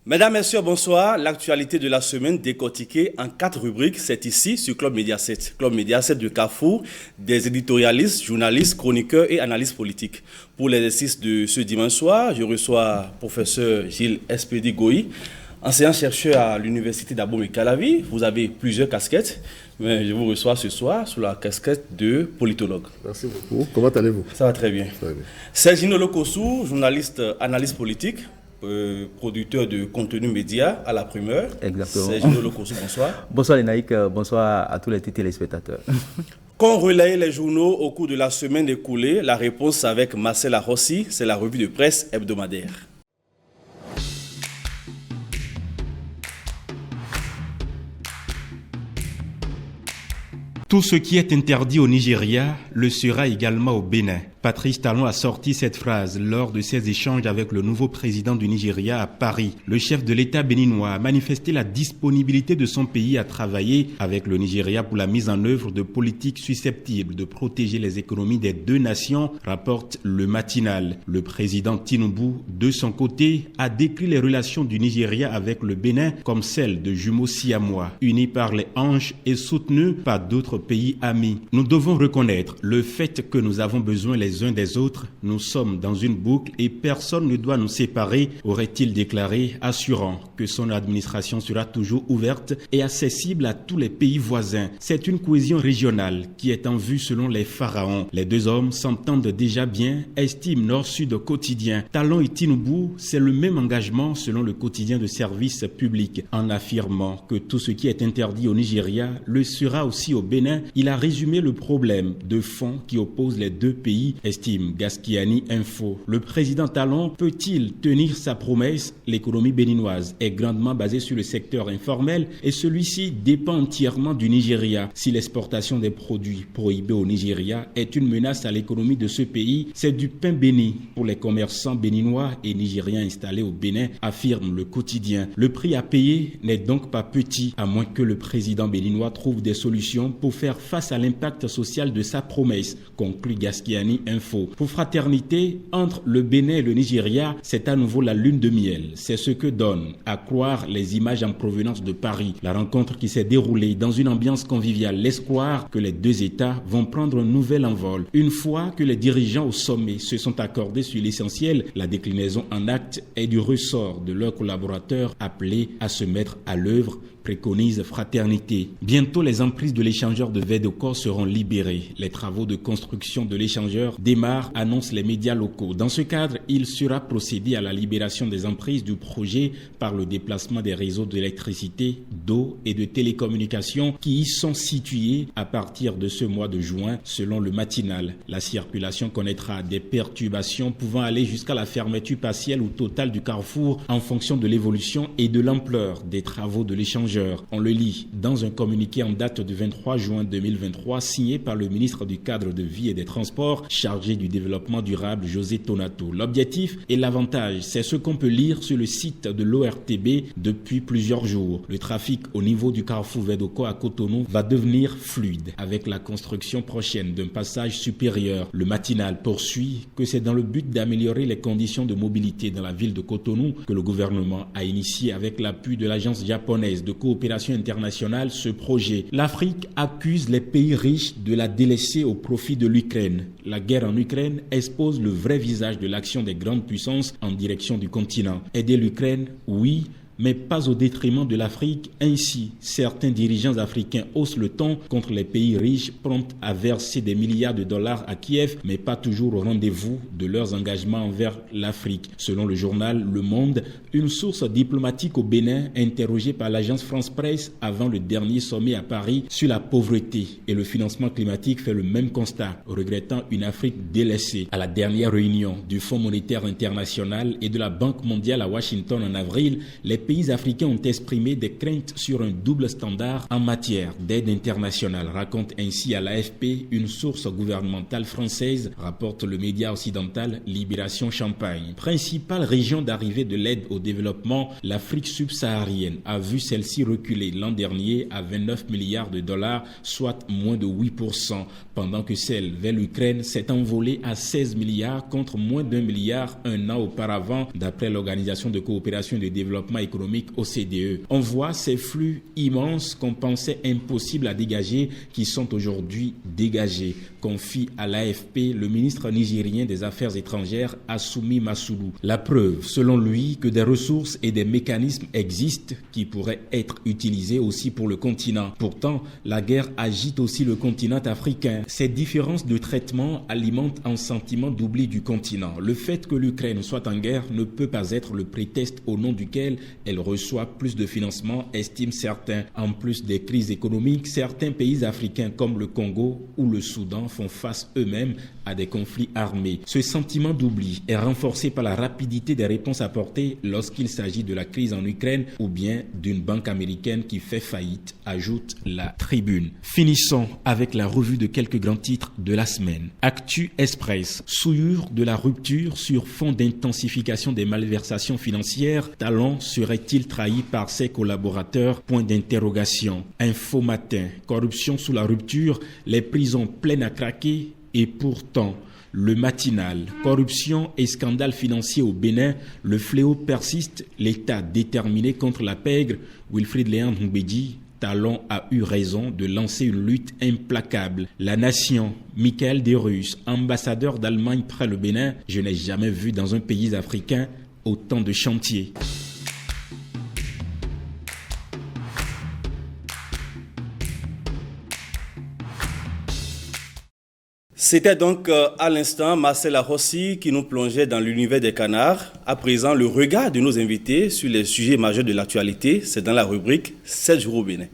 Mesdames, Messieurs, bonsoir. L'actualité de la semaine décortiquée en 4 rubriques, c'est ici sur Club Média 7. Club Média 7 de Carrefour, des éditorialistes, journalistes, chroniqueurs et analystes politiques. Pour l'exercice de ce dimanche soir, je reçois professeur Gilles Espédi Goï, enseignant-chercheur à l'université d'Abomey-Calavi. Vous avez plusieurs casquettes, mais je vous reçois ce soir sous la casquette de politologue. Merci beaucoup. Comment allez-vous? Ça va très bien. Très bien. Sergino Lokossou, journaliste, analyste politique. Producteur de contenu média à la primeur. Exactement. Sergino Lokossou, bonsoir. Bonsoir les naïcs, bonsoir à tous les téléspectateurs. Qu'ont relayé les journaux au cours de la semaine écoulée? La réponse avec Marcela Rossi, c'est la revue de presse hebdomadaire. Tout ce qui est interdit au Nigeria le sera également au Bénin. Patrice Talon a sorti cette phrase lors de ses échanges avec le nouveau président du Nigeria à Paris. Le chef de l'État béninois a manifesté la disponibilité de son pays à travailler avec le Nigeria pour la mise en œuvre de politiques susceptibles de protéger les économies des deux nations, rapporte le matinal. Le président Tinubu, de son côté, a décrit les relations du Nigeria avec le Bénin comme celles de jumeaux siamois, unis par les hanches et soutenus par d'autres pays amis. Nous devons reconnaître le fait que nous avons besoin les uns des autres. Nous sommes dans une boucle et personne ne doit nous séparer, aurait-il déclaré, assurant que son administration sera toujours ouverte et accessible à tous les pays voisins. C'est une cohésion régionale qui est en vue selon les pharaons. Les deux hommes s'entendent déjà bien, estiment Nord-Sud quotidien. Talon et Tinubu, c'est le même engagement selon le quotidien de service public. En affirmant que tout ce qui est interdit au Nigeria le sera aussi au Bénin, il a résumé le problème de fond qui oppose les deux pays, estime Gaskiani Info. Le président Talon peut-il tenir sa promesse? L'économie béninoise est grandement basée sur le secteur informel et celui-ci dépend entièrement du Nigeria. Si l'exportation des produits prohibés au Nigeria est une menace à l'économie de ce pays, c'est du pain béni pour les commerçants béninois et nigériens installés au Bénin, affirme le quotidien. Le prix à payer n'est donc pas petit, à moins que le président béninois trouve des solutions pour faire face à l'impact social de sa promesse, conclut Gaskiani Info. Pour fraternité, entre le Bénin et le Nigeria, c'est à nouveau la lune de miel. C'est ce que donnent à croire les images en provenance de Paris. La rencontre qui s'est déroulée dans une ambiance conviviale, l'espoir que les deux États vont prendre un nouvel envol. Une fois que les dirigeants au sommet se sont accordés sur l'essentiel, la déclinaison en actes est du ressort de leurs collaborateurs appelés à se mettre à l'œuvre, préconise Fraternité. Bientôt, les emprises de l'échangeur de Védoko seront libérées. Les travaux de construction de l'échangeur démarrent, annoncent les médias locaux. Dans ce cadre, il sera procédé à la libération des emprises du projet par le déplacement des réseaux d'électricité, d'eau et de télécommunications qui y sont situés à partir de ce mois de juin, selon le matinal. La circulation connaîtra des perturbations pouvant aller jusqu'à la fermeture partielle ou totale du carrefour en fonction de l'évolution et de l'ampleur des travaux de l'échangeur. On le lit dans un communiqué en date du 23 juin 2023 signé par le ministre du Cadre de Vie et des Transports chargé du développement durable José Tonato. L'objectif et l'avantage, c'est ce qu'on peut lire sur le site de l'ORTB depuis plusieurs jours. Le trafic au niveau du carrefour Védoko à Cotonou va devenir fluide avec la construction prochaine d'un passage supérieur. Le matinal poursuit que c'est dans le but d'améliorer les conditions de mobilité dans la ville de Cotonou que le gouvernement a initié avec l'appui de l'agence japonaise de coopération internationale ce projet. L'Afrique accuse les pays riches de la délaisser au profit de l'Ukraine. La guerre en Ukraine expose le vrai visage de l'action des grandes puissances en direction du continent. Aider l'Ukraine, oui, mais pas au détriment de l'Afrique. Ainsi, certains dirigeants africains haussent le ton contre les pays riches, prompts à verser des milliards de dollars à Kiev, mais pas toujours au rendez-vous de leurs engagements envers l'Afrique. Selon le journal Le Monde, une source diplomatique au Bénin, interrogée par l'agence France Presse avant le dernier sommet à Paris sur la pauvreté et le financement climatique, fait le même constat, regrettant une Afrique délaissée. À la dernière réunion du Fonds monétaire international et de la Banque mondiale à Washington en avril, les pays africains ont exprimé des craintes sur un double standard en matière d'aide internationale, raconte ainsi à l'AFP une source gouvernementale française, rapporte le média occidental Libération Champagne. Principale région d'arrivée de l'aide au développement, l'Afrique subsaharienne a vu celle-ci reculer l'an dernier à 29 milliards de dollars, soit moins de 8%, pendant que celle vers l'Ukraine s'est envolée à 16 milliards contre moins d'1 milliard un an auparavant, d'après l'Organisation de coopération et de développement économique économique OCDE. On voit ces flux immenses qu'on pensait impossibles à dégager qui sont aujourd'hui dégagés, confie à l'AFP le ministre nigérien des Affaires étrangères Assoumi Massoulou. La preuve, selon lui, que des ressources et des mécanismes existent qui pourraient être utilisés aussi pour le continent. Pourtant, la guerre agite aussi le continent africain. Ces différences de traitement alimentent un sentiment d'oubli du continent. Le fait que l'Ukraine soit en guerre ne peut pas être le prétexte au nom duquel elle reçoit plus de financement, estiment certains. En plus des crises économiques, certains pays africains comme le Congo ou le Soudan font face eux-mêmes à des conflits armés. Ce sentiment d'oubli est renforcé par la rapidité des réponses apportées lorsqu'il s'agit de la crise en Ukraine ou bien d'une banque américaine qui fait faillite, ajoute la Tribune. Finissons avec la revue de quelques grands titres de la semaine. Actu Express, souillure de la rupture sur fond d'intensification des malversations financières. Talon serait-il trahi par ses collaborateurs? Point d'interrogation. Info Matin, corruption sous la rupture, les prisons pleines à craquer et pourtant... Le Matinal, corruption et scandale financier au Bénin, le fléau persiste, l'État déterminé contre la pègre. Wilfried Léon Mbedi, Talon a eu raison de lancer une lutte implacable. La Nation, Michael Desrus, ambassadeur d'Allemagne près le Bénin, je n'ai jamais vu dans un pays africain autant de chantiers. C'était donc à l'instant Marcel Rossi qui nous plongeait dans l'univers des canards. À présent, le regard de nos invités sur les sujets majeurs de l'actualité, c'est dans la rubrique 7 jours au Bénin.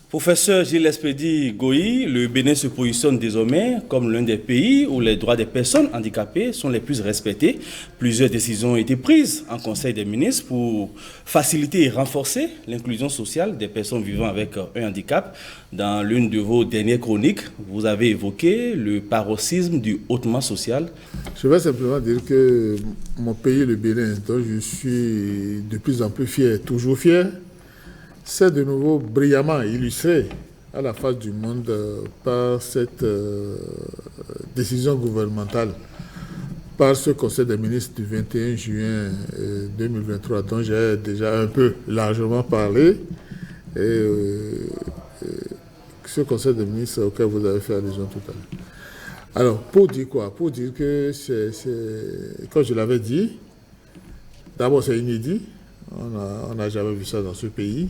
Professeur Gilles Espédi Goï, le Bénin se positionne désormais comme l'un des pays où les droits des personnes handicapées sont les plus respectés. Plusieurs décisions ont été prises en Conseil des ministres pour faciliter et renforcer l'inclusion sociale des personnes vivant avec un handicap. Dans l'une de vos dernières chroniques, vous avez évoqué le paroxysme du hautement social. Je vais simplement dire que mon pays, le Bénin, dont je suis de plus en plus fier, toujours fier, c'est de nouveau brillamment illustré à la face du monde par cette décision gouvernementale, par ce Conseil des ministres du 21 juin 2023 dont j'ai déjà un peu largement parlé, et ce Conseil des ministres auquel vous avez fait allusion tout à l'heure. Alors, pour dire quoi? Pour dire que comme je l'avais dit, d'abord c'est inédit, on n'a jamais vu ça dans ce pays.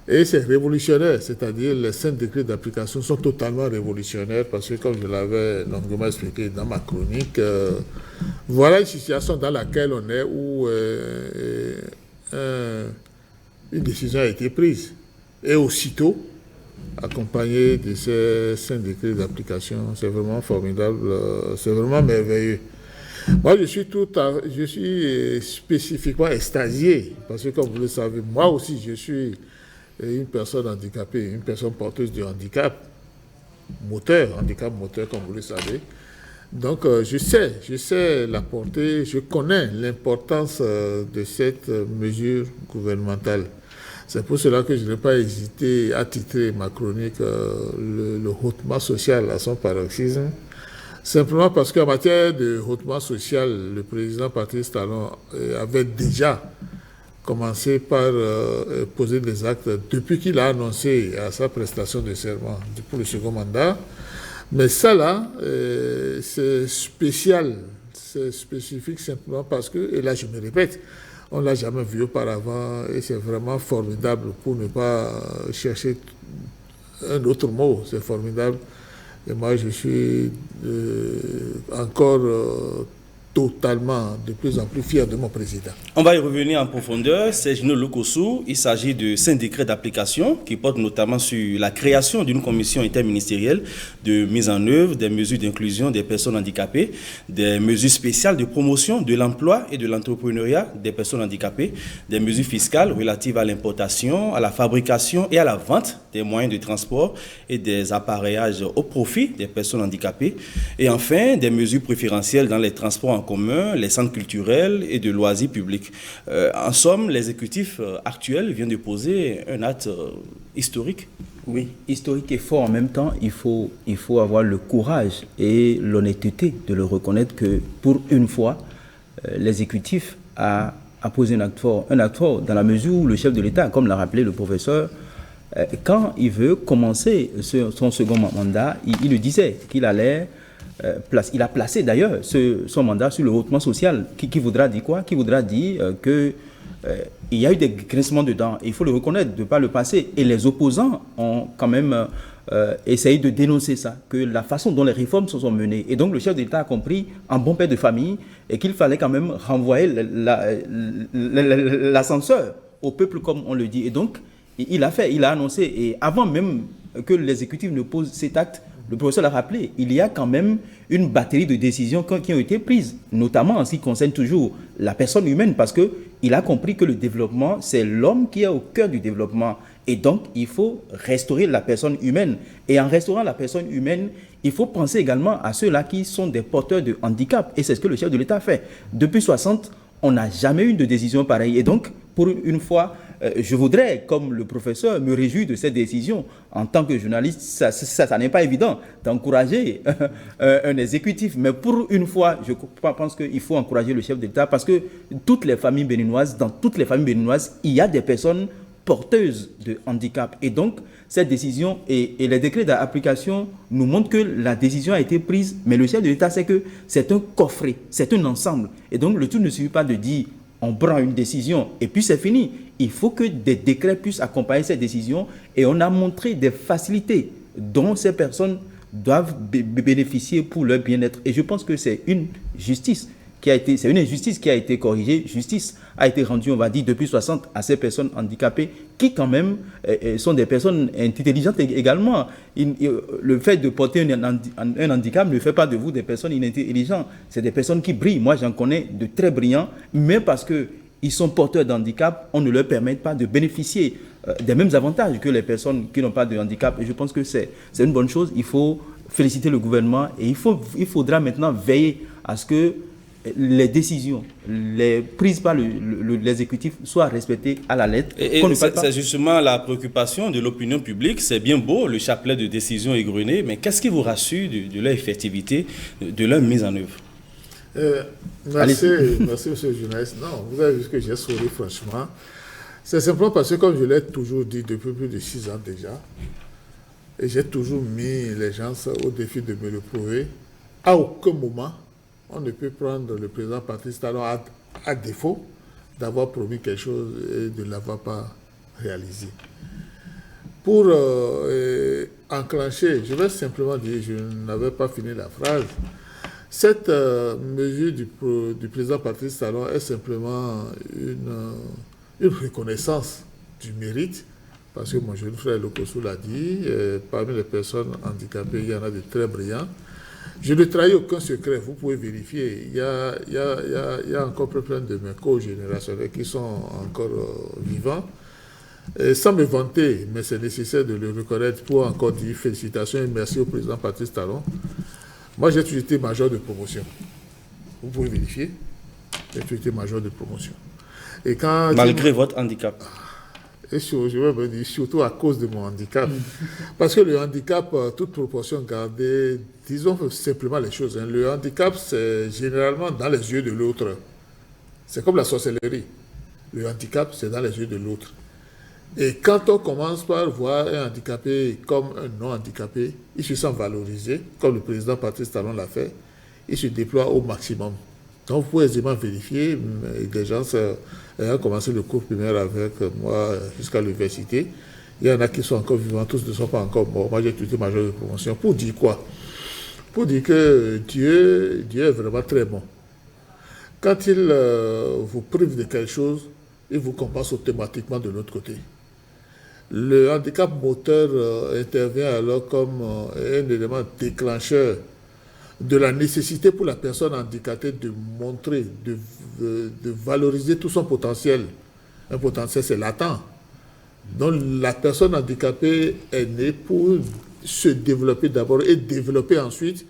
Et c'est révolutionnaire, c'est-à-dire les 5 décrets d'application sont totalement révolutionnaires parce que, comme je l'avais longuement expliqué dans ma chronique, voilà une situation dans laquelle on est où une décision a été prise. Et aussitôt, accompagnée de ces 5 décrets d'application, c'est vraiment formidable, c'est vraiment merveilleux. Moi, je suis spécifiquement extasié parce que, comme vous le savez, moi aussi, je suis une personne handicapée, une personne porteuse de handicap moteur, comme vous le savez. Donc, je sais la portée, je connais l'importance de cette mesure gouvernementale. C'est pour cela que je n'ai pas hésité à titrer ma chronique le hautement social à son paroxysme. Simplement parce qu'en matière de hautement social, le président Patrice Talon avait déjà commencé par poser des actes depuis qu'il a annoncé à sa prestation de serment pour le second mandat. Mais ça là, c'est spécial, c'est spécifique simplement parce que, et là je me répète, on ne l'a jamais vu auparavant et c'est vraiment formidable pour ne pas chercher un autre mot, c'est formidable. Et moi je suis encore totalement de plus en plus fier de mon président. On va y revenir en profondeur. C'est Gino Lokossou. Il s'agit de 5 décrets d'application qui portent notamment sur la création d'une commission interministérielle de mise en œuvre des mesures d'inclusion des personnes handicapées, des mesures spéciales de promotion de l'emploi et de l'entrepreneuriat des personnes handicapées, des mesures fiscales relatives à l'importation, à la fabrication et à la vente des moyens de transport et des appareillages au profit des personnes handicapées, et enfin des mesures préférentielles dans les transports en commun, les centres culturels et de loisirs publics. En somme, l'exécutif actuel vient de poser un acte historique. Oui, historique et fort en même temps. Il faut avoir le courage et l'honnêteté de le reconnaître que pour une fois, l'exécutif a posé un acte fort dans la mesure où le chef de l'État, comme l'a rappelé le professeur, quand il veut commencer son second mandat, il le disait qu'il allait il a placé d'ailleurs son mandat sur le hautement social, qui voudra dire quoi? Qui voudra dire que il y a eu des grincements dedans, il faut le reconnaître de par le passé, et les opposants ont quand même essayé de dénoncer ça, que la façon dont les réformes se sont menées, et donc le chef d'État a compris, en bon père de famille, et qu'il fallait quand même renvoyer l'ascenseur au peuple, comme on le dit, et donc il a annoncé, et avant même que l'exécutif ne pose cet acte, le professeur l'a rappelé, il y a quand même une batterie de décisions qui ont été prises, notamment en ce qui concerne toujours la personne humaine, parce qu'il a compris que le développement, c'est l'homme qui est au cœur du développement. Et donc, il faut restaurer la personne humaine. Et en restaurant la personne humaine, il faut penser également à ceux-là qui sont des porteurs de handicap. Et c'est ce que le chef de l'État fait. Depuis 60, on n'a jamais eu de décision pareille. Et donc, pour une fois, je voudrais, comme le professeur, me réjouir de cette décision. En tant que journaliste, ça n'est pas évident d'encourager un exécutif. Mais pour une fois, je pense qu'il faut encourager le chef d'État parce que dans toutes les familles béninoises, il y a des personnes porteuses de handicap. Et donc, cette décision et les décrets d'application nous montrent que la décision a été prise, mais le chef de l'État sait que c'est un coffret, c'est un ensemble. Et donc, le tout ne suffit pas de dire on prend une décision et puis c'est fini. Il faut que des décrets puissent accompagner cette décision et on a montré des facilités dont ces personnes doivent bénéficier pour leur bien-être. Et je pense que c'est une injustice qui a été corrigée. Justice a été rendue, on va dire, depuis 60 à ces personnes handicapées qui quand même sont des personnes intelligentes également. Le fait de porter un handicap ne fait pas de vous des personnes inintelligentes. C'est des personnes qui brillent. Moi, j'en connais de très brillants, mais parce qu'ils sont porteurs d'handicap, on ne leur permet pas de bénéficier des mêmes avantages que les personnes qui n'ont pas de handicap. Et je pense que c'est une bonne chose. Il faut féliciter le gouvernement et il faudra maintenant veiller à ce que les décisions prises par l'exécutif soient respectées à la lettre. Et c'est justement la préoccupation de l'opinion publique. C'est bien beau, le chapelet de décision égrené, mais qu'est-ce qui vous rassure de leur effectivité, de leur mise en œuvre? Merci, monsieur le journaliste. Non, vous avez vu que j'ai souri, franchement. C'est simplement parce que, comme je l'ai toujours dit depuis plus de 6 ans déjà, et j'ai toujours mis les gens au défi de me le prouver, à aucun moment, on ne peut prendre le président Patrice Talon à défaut d'avoir promis quelque chose et de ne l'avoir pas réalisé. Pour enclencher, je vais simplement dire, je n'avais pas fini la phrase, cette mesure du président Patrice Talon est simplement une reconnaissance du mérite, parce que mon jeune frère Lokossou l'a dit, parmi les personnes handicapées, il y en a de très brillants. Je ne trahis aucun secret, vous pouvez vérifier. Il y a encore plein de mes co-générationnels qui sont encore vivants. Et sans me vanter, mais c'est nécessaire de le reconnaître pour encore dire félicitations et merci au président Patrice Talon. Moi, j'ai toujours été major de promotion. Vous pouvez vérifier. J'ai toujours été major de promotion. Et malgré votre handicap. Et je vais me dire, surtout à cause de mon handicap. Parce que le handicap, toute proportion gardée, disons simplement les choses. Hein. Le handicap, c'est généralement dans les yeux de l'autre. C'est comme la sorcellerie. Le handicap, c'est dans les yeux de l'autre. Et quand on commence par voir un handicapé comme un non-handicapé, il se sent valorisé, comme le président Patrice Talon l'a fait, il se déploie au maximum. Donc, vous pouvez aisément vérifier, des gens ayant commencé le cours primaire avec moi jusqu'à l'université, il y en a qui sont encore vivants, tous ne sont pas encore morts. Moi, j'ai tout été major de promotion. Pour dire quoi? Pour dire que Dieu est vraiment très bon. Quand il vous prive de quelque chose, il vous compense automatiquement de l'autre côté. Le handicap moteur intervient alors comme un élément déclencheur de la nécessité pour la personne handicapée de montrer, de valoriser tout son potentiel. Un potentiel, c'est latent. Donc la personne handicapée est née pour se développer d'abord et développer ensuite,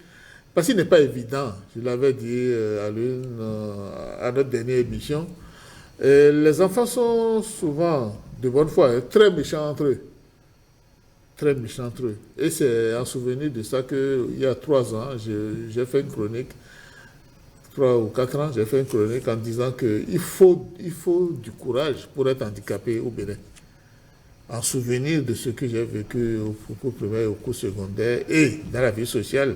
parce qu'il n'est pas évident, je l'avais dit à notre dernière émission, les enfants sont souvent, de bonne foi, très méchants entre eux. très méchants entre eux. Et c'est en souvenir de ça qu'il y a 3 ans, j'ai fait une chronique, 3 ou 4 ans, j'ai fait une chronique en disant qu'il faut du courage pour être handicapé au Bénin. En souvenir de ce que j'ai vécu au cours primaire et au cours secondaire et dans la vie sociale,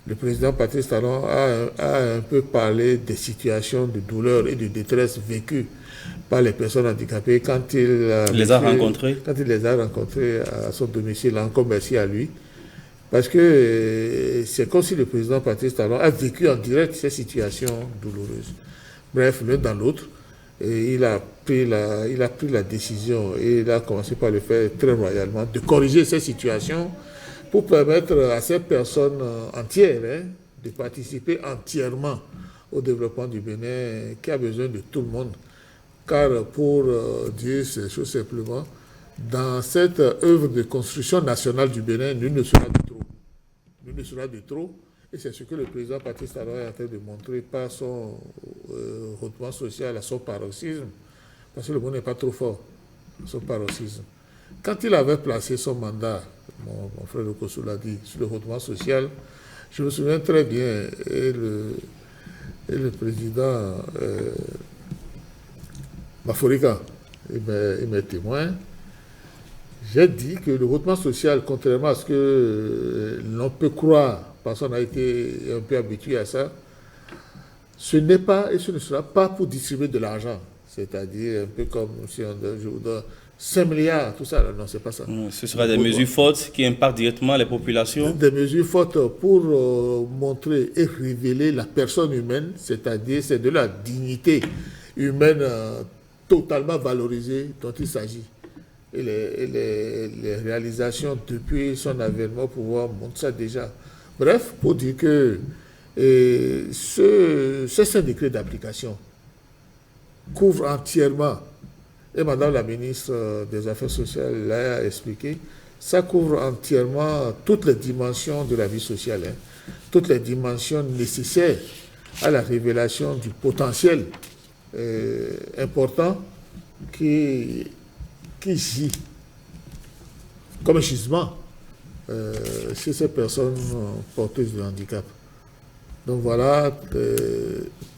le président Patrice Talon a un peu parlé des situations de douleur et de détresse vécues par les personnes handicapées quand il les a rencontrées à son domicile. Encore merci à lui. Parce que c'est comme si le président Patrice Talon a vécu en direct ces situations douloureuses. Bref, l'un dans l'autre, et il a pris la décision, et il a commencé par le faire très royalement, de corriger ces situations pour permettre à ces personnes entières de participer entièrement au développement du Bénin, qui a besoin de tout le monde. Car pour dire ces choses simplement, dans cette œuvre de construction nationale du Bénin, nul ne sera de trop. Nul ne sera de trop. Et c'est ce que le président Patrice Talon est en train de montrer par son hautement social à son paroxysme. Parce que le mot n'est pas trop fort, son paroxysme. Quand il avait placé son mandat, mon frère Okosso l'a dit, sur le hautement social, je me souviens très bien, et le président Maforika, il m'est témoin, j'ai dit que le hautement social, contrairement à ce que l'on peut croire, parce qu'on a été un peu habitué à ça, ce n'est pas et ce ne sera pas pour distribuer de l'argent. C'est-à-dire un peu comme si je vous donne 5 milliards, tout ça. Non, c'est pas ça. Ce sera des mesures fortes qui impactent directement les populations. Des mesures fortes pour montrer et révéler la personne humaine, c'est-à-dire c'est de la dignité humaine totalement valorisée dont il s'agit. Et les réalisations depuis son avènement au pouvoir montrent ça déjà. Bref, pour dire que ce décret d'application couvre entièrement, et Madame la ministre des Affaires sociales l'a expliqué, ça couvre entièrement toutes les dimensions de la vie sociale, toutes les dimensions nécessaires à la révélation du potentiel important qui gît comme un gisement chez ces personnes porteuses de handicap. Donc voilà,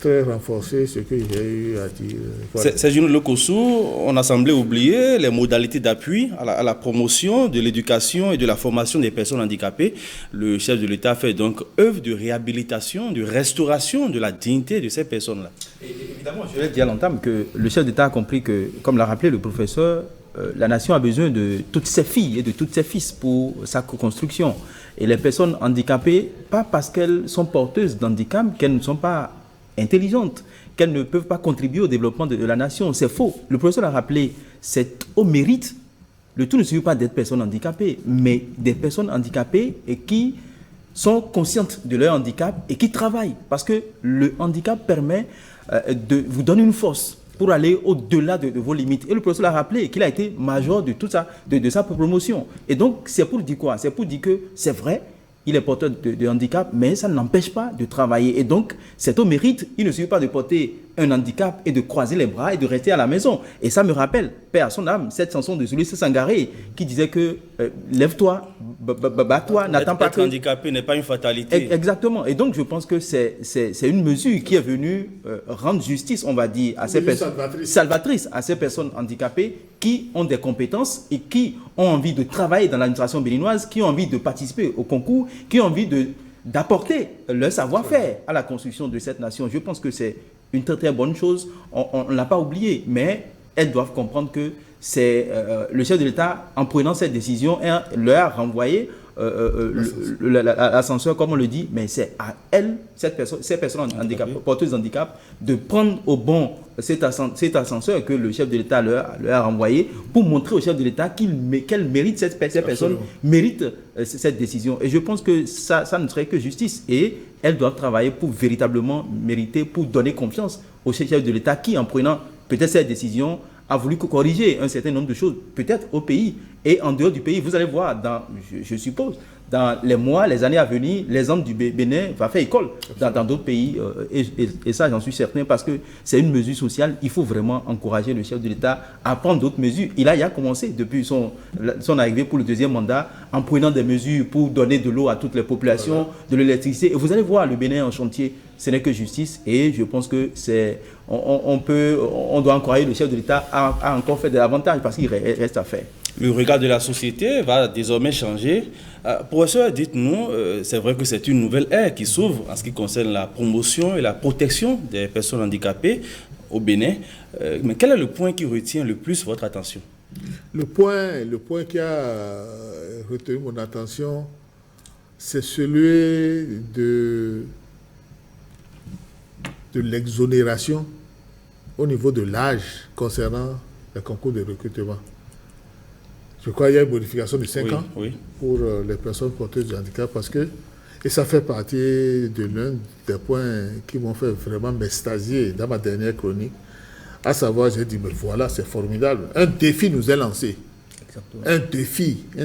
très renforcé ce que j'ai eu à dire. Voilà. C'est Juno Lokosso, on a semblé oublier les modalités d'appui à la promotion de l'éducation et de la formation des personnes handicapées. Le chef de l'État fait donc œuvre de réhabilitation, de restauration de la dignité de ces personnes-là. Évidemment, je l'ai dit à l'entame que le chef d'État a compris que, comme l'a rappelé le professeur, la nation a besoin de toutes ses filles et de tous ses fils pour sa construction. Et les personnes handicapées, pas parce qu'elles sont porteuses d'handicap, qu'elles ne sont pas intelligentes, qu'elles ne peuvent pas contribuer au développement de la nation. C'est faux. Le professeur l'a rappelé, c'est au mérite. Le tout ne suffit pas d'être personnes handicapées, mais des personnes handicapées et qui sont conscientes de leur handicap et qui travaillent. Parce que le handicap permet de vous donner une force pour aller au-delà de vos limites. Et le professeur l'a rappelé qu'il a été major de tout ça, de sa promotion. Et donc, c'est pour dire quoi? C'est pour dire que c'est vrai, il est porteur de handicap, mais ça ne l'empêche pas de travailler. Et donc, c'est au mérite. Il ne suffit pas de porter un handicap et de croiser les bras et de rester à la maison. Et ça me rappelle, paix à son âme, cette chanson de Julius Sangaré qui disait que lève-toi, bats-toi, n'attends pas que... Être handicapé n'est pas une fatalité. Exactement. Et donc, je pense que c'est une mesure qui est venue rendre justice, on va dire, à ces personnes salvatrices, à ces personnes handicapées qui ont des compétences et qui ont envie de travailler dans l'administration béninoise, qui ont envie de participer au concours, qui ont envie d'apporter leur savoir-faire à la construction de cette nation. Je pense que c'est une très très bonne chose. On ne l'a pas oublié, mais elles doivent comprendre que c'est le chef de l'État, en prenant cette décision, leur a renvoyé l'ascenseur, comme on le dit, mais c'est à elles, ces personnes porteuses de handicap, de prendre au bon cet ascenseur que le chef de l'État leur a renvoyé pour montrer au chef de l'État qu'elle mérite, ces personnes méritent cette décision. Et je pense que ça ne serait que justice. Et elles doivent travailler pour véritablement mériter, pour donner confiance au chef de l'État qui, en prenant peut-être cette décision, a voulu corriger un certain nombre de choses, peut-être au pays et en dehors du pays. Vous allez voir, je suppose, dans les mois, les années à venir, l'exemple du Bénin va faire école dans d'autres pays. Et ça, j'en suis certain, parce que c'est une mesure sociale. Il faut vraiment encourager le chef de l'État à prendre d'autres mesures. Il a commencé depuis son arrivée pour le deuxième mandat, en prenant des mesures pour donner de l'eau à toutes les populations, de l'électricité. Et vous allez voir le Bénin en chantier. Ce n'est que justice. Et je pense que on doit encourager le chef de l'État à encore faire davantage, parce qu'il reste à faire. Le regard de la société va désormais changer. Professeur, dites-nous, c'est vrai que c'est une nouvelle ère qui s'ouvre en ce qui concerne la promotion et la protection des personnes handicapées au Bénin. Mais quel est le point qui retient le plus votre attention? Le point qui a retenu mon attention, c'est celui de l'exonération au niveau de l'âge concernant le concours de recrutement. Je crois qu'il y a une modification de 5 ans pour les personnes porteuses de handicap, parce que, et ça fait partie de l'un des points qui m'ont fait vraiment m'extasier dans ma dernière chronique, à savoir, j'ai dit, mais voilà, c'est formidable. Un défi nous est lancé. Exactement. Un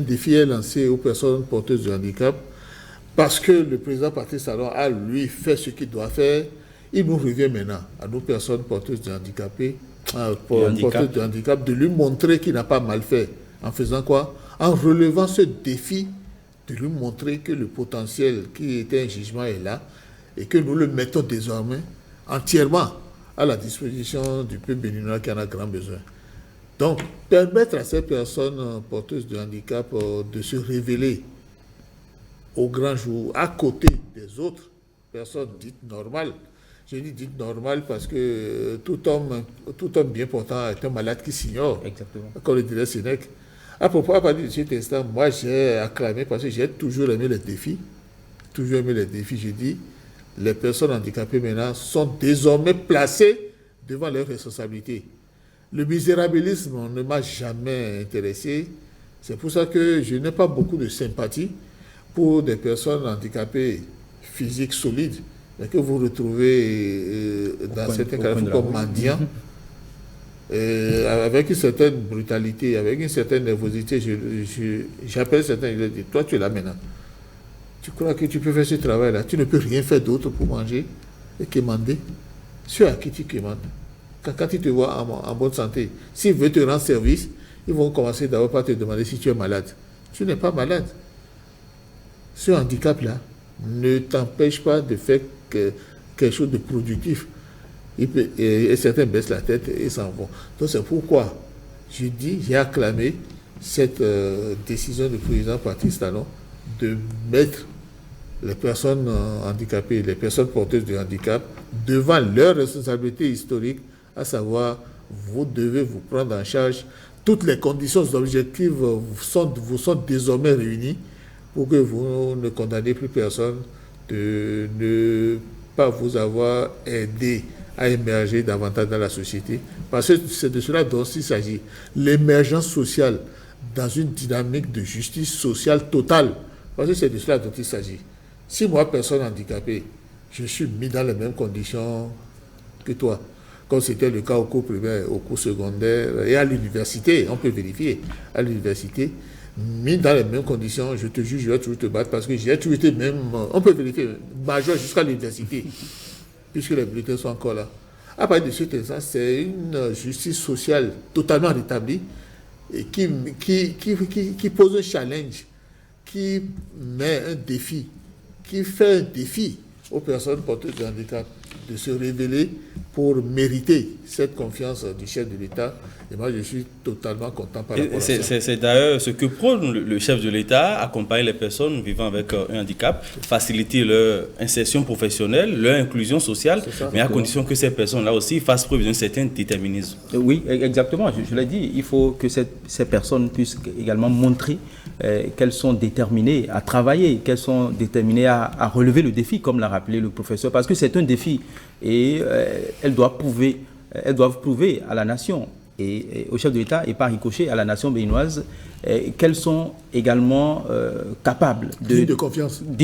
défi est lancé aux personnes porteuses de handicap, parce que le président Patrice Talon a, lui, fait ce qu'il doit faire. Il nous revient maintenant, à nos personnes porteuses de porteuses de handicap, de lui montrer qu'il n'a pas mal fait. En faisant quoi? En relevant ce défi, de lui montrer que le potentiel qui était un jugement est là, et que nous le mettons désormais entièrement à la disposition du peuple béninois qui en a grand besoin. Donc, permettre à ces personnes porteuses de handicap de se révéler au grand jour, à côté des autres personnes dites normales. Je dis dites normales parce que tout homme bien portant est un malade qui s'ignore. Exactement. Comme le dirait Sénèque. À partir de cet instant, moi j'ai acclamé, parce que j'ai toujours aimé les défis. Toujours aimé les défis. Je dis, les personnes handicapées maintenant sont désormais placées devant leurs responsabilités. Le misérabilisme ne m'a jamais intéressé. C'est pour ça que je n'ai pas beaucoup de sympathie pour des personnes handicapées physiques solides, mais que vous retrouvez dans certains cas comme mendiants. Avec une certaine brutalité, avec une certaine nervosité, j'appelle certains, je leur dis, toi tu es là maintenant. Tu crois que tu peux faire ce travail-là? Tu ne peux rien faire d'autre pour manger et quémander. Ceux à qui tu quémandes, quand ils te voient en bonne santé, s'ils veulent te rendre service, ils vont commencer d'abord par te demander si tu es malade. Tu n'es pas malade. Ce handicap-là ne t'empêche pas de faire quelque chose de productif. Et certains baissent la tête et s'en vont. Donc c'est pourquoi j'ai acclamé cette décision du président Patrice Talon de mettre les personnes handicapées, les personnes porteuses de handicap devant leur responsabilité historique, à savoir, vous devez vous prendre en charge. Toutes les conditions objectives vous sont désormais réunies pour que vous ne condamnez plus personne de ne pas vous avoir aidé à émerger davantage dans la société. Parce que c'est de cela dont il s'agit. L'émergence sociale dans une dynamique de justice sociale totale. Parce que c'est de cela dont il s'agit. Si moi, personne handicapée, je suis mis dans les mêmes conditions que toi, comme c'était le cas au cours primaire, au cours secondaire et à l'université, on peut vérifier, à l'université, mis dans les mêmes conditions, je te jure, je vais toujours te battre parce que j'ai toujours été même, on peut vérifier, majeur jusqu'à l'université, puisque les bulletins sont encore là. À partir de cet instant, c'est une justice sociale totalement rétablie et qui pose un challenge, qui met un défi, qui fait un défi aux personnes porteuses de handicap de se révéler pour mériter cette confiance du chef de l'État. Et moi, je suis totalement content par rapport à ça. C'est d'ailleurs ce que prône le chef de l'État, accompagner les personnes vivant avec un handicap, faciliter leur insertion professionnelle, leur inclusion sociale, mais à condition que ces personnes-là aussi fassent preuve d'un certain déterminisme. Oui, exactement. Je l'ai dit, il faut que ces personnes puissent également montrer qu'elles sont déterminées à travailler, qu'elles sont déterminées à relever le défi, comme l'a rappelé le professeur, parce que c'est un défi et elles doivent prouver à la nation et au chef de l'État et par ricochet à la nation béninoise, qu'elles sont également capables dignes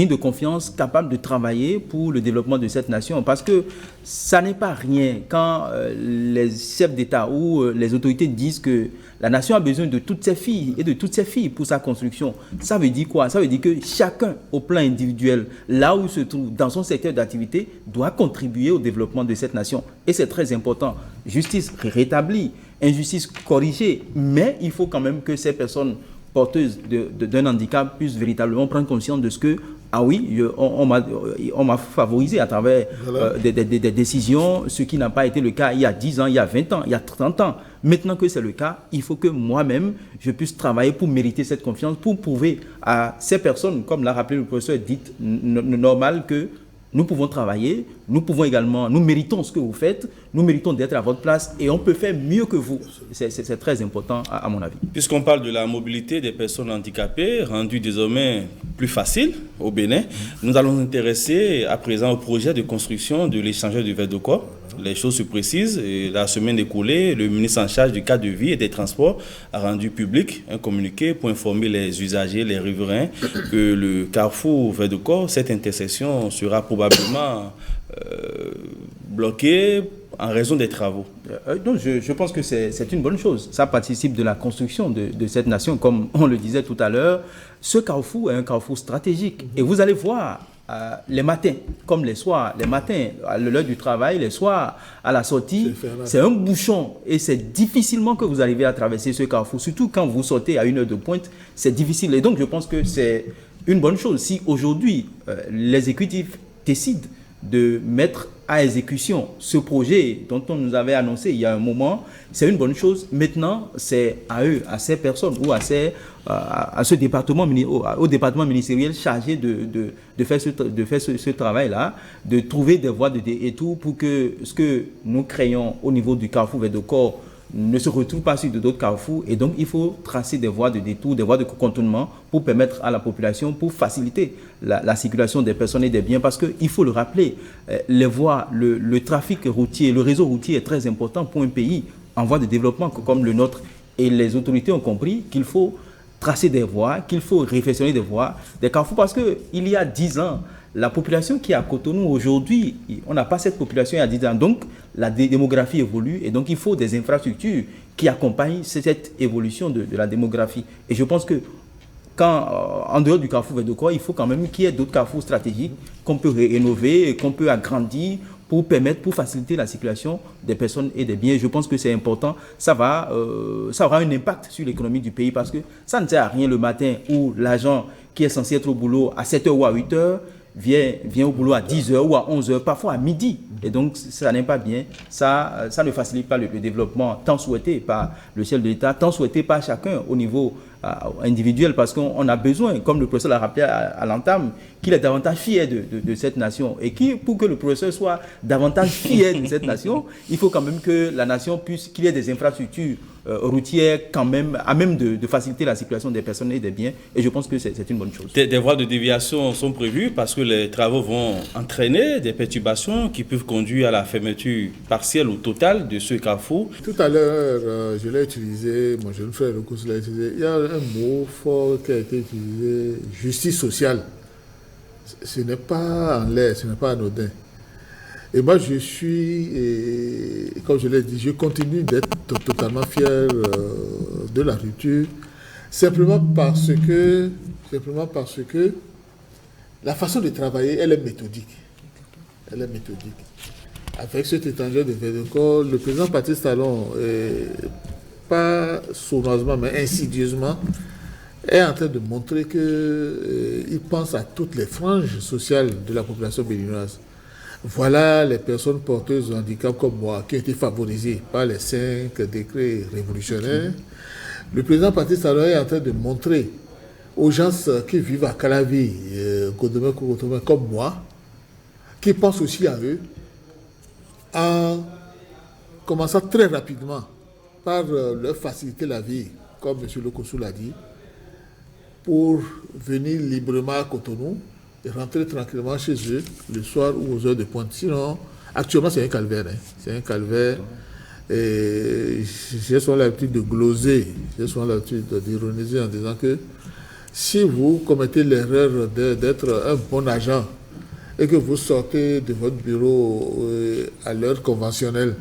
de confiance, capables de travailler pour le développement de cette nation. Parce que ça n'est pas rien quand les chefs d'État ou les autorités disent que la nation a besoin de toutes ses filles et de toutes ses filles pour sa construction. Ça veut dire quoi? Ça veut dire que chacun, au plan individuel, là où il se trouve, dans son secteur d'activité, doit contribuer au développement de cette nation. Et c'est très important. Justice rétablie, injustice corrigée, mais il faut quand même que ces personnes porteuses d'un handicap puissent véritablement prendre conscience de ce que, ah oui, on m'a favorisé à travers des décisions, ce qui n'a pas été le cas il y a 10 ans, il y a 20 ans, il y a 30 ans. Maintenant que c'est le cas, il faut que moi-même, je puisse travailler pour mériter cette confiance, pour prouver à ces personnes, comme l'a rappelé le professeur, dites normales, que nous pouvons travailler, nous pouvons également, nous méritons ce que vous faites, nous méritons d'être à votre place et on peut faire mieux que vous. C'est très important à mon avis. Puisqu'on parle de la mobilité des personnes handicapées, rendue désormais plus facile au Bénin, nous allons nous intéresser à présent au projet de construction de l'échangeur du verre de corps. Les choses se précisent. Et la semaine écoulée, le ministre en charge du cadre de vie et des transports a rendu public un communiqué pour informer les usagers, les riverains, que le carrefour verre de corps, cette intersection sera probablement bloquée en raison des travaux. Donc je pense que c'est une bonne chose. Ça participe de la construction de cette nation. Comme on le disait tout à l'heure, ce carrefour est un carrefour stratégique. Et vous allez voir, les matins, comme les soirs, les matins, à l'heure du travail, les soirs, à la sortie, c'est un bouchon. Et c'est difficilement que vous arrivez à traverser ce carrefour. Surtout quand vous sortez à une heure de pointe, c'est difficile. Et donc je pense que c'est une bonne chose. Si aujourd'hui, les exécutifs décident de mettre à exécution ce projet dont on nous avait annoncé il y a un moment, c'est une bonne chose. Maintenant, c'est à eux, à ces personnes ou à ce département, au département ministériel chargé de faire ce travail-là, de trouver des voies de détour pour que ce que nous créons au niveau du carrefour verre de corps ne se retrouve pas sur d'autres carrefours. Et donc, il faut tracer des voies de détour, des voies de contournement pour permettre à la population, pour faciliter la circulation des personnes et des biens. Parce qu'il faut le rappeler, les voies, le trafic routier, le réseau routier est très important pour un pays en voie de développement comme le nôtre. Et les autorités ont compris qu'il faut tracer des voies, qu'il faut réfectionner des voies, des carrefours. Parce qu'il y a 10 ans, la population qui est à Cotonou aujourd'hui, on n'a pas cette population il y a 10 ans. Donc, la démographie évolue et donc il faut des infrastructures qui accompagnent cette évolution de la démographie. Et je pense que en dehors du carrefour verre de corps, il faut quand même qu'il y ait d'autres carrefours stratégiques qu'on peut rénover, qu'on peut agrandir pour faciliter la circulation des personnes et des biens. Je pense que c'est important. Ça aura un impact sur l'économie du pays parce que ça ne sert à rien le matin où l'agent qui est censé être au boulot à 7h ou à 8h vient au boulot à 10h ou à 11h, parfois à midi. Et donc, ça n'est pas bien. Ça ne facilite pas le développement tant souhaité par le chef de l'État, tant souhaité par chacun au niveau individuel, parce qu'on a besoin, comme le professeur l'a rappelé à l'entame, qu'il est davantage fier de cette nation. Et pour que le professeur soit davantage fier de cette nation, il faut quand même que la nation qu'il y ait des infrastructures routières quand même, à même de faciliter la circulation des personnes et des biens. Et je pense que c'est une bonne chose. Des voies de déviation sont prévues parce que les travaux vont entraîner des perturbations qui peuvent conduire à la fermeture partielle ou totale de ce carrefour. Tout à l'heure, je l'ai utilisé, mon jeune frère Lucas l'a utilisé. Il y a un mot fort qui a été utilisé, justice sociale. Ce n'est pas en l'air, ce n'est pas anodin. Et moi, je suis, comme je l'ai dit, je continue d'être totalement fier de la rupture, simplement parce que la façon de travailler, elle est méthodique. Elle est méthodique. Avec cet étranger de verre de corps, le président Patrice Talon, pas sournoisement, mais insidieusement, est en train de montrer qu'il pense à toutes les franges sociales de la population béninoise. Voilà les personnes porteuses de handicap comme moi qui ont été favorisées par les 5 décrets révolutionnaires. Le président Patrice Talon est en train de montrer aux gens qui vivent à Calavi, Godomé, comme moi, qui pensent aussi à eux, en commençant très rapidement par leur faciliter la vie, comme M. Lokossou l'a dit, pour venir librement à Cotonou et rentrer tranquillement chez eux le soir ou aux heures de pointe. Sinon, actuellement, c'est un calvaire. C'est un calvaire. Et j'ai souvent l'habitude de gloser, j'ai souvent l'habitude d'ironiser en disant que si vous commettez l'erreur d'être un bon agent et que vous sortez de votre bureau à l'heure conventionnelle,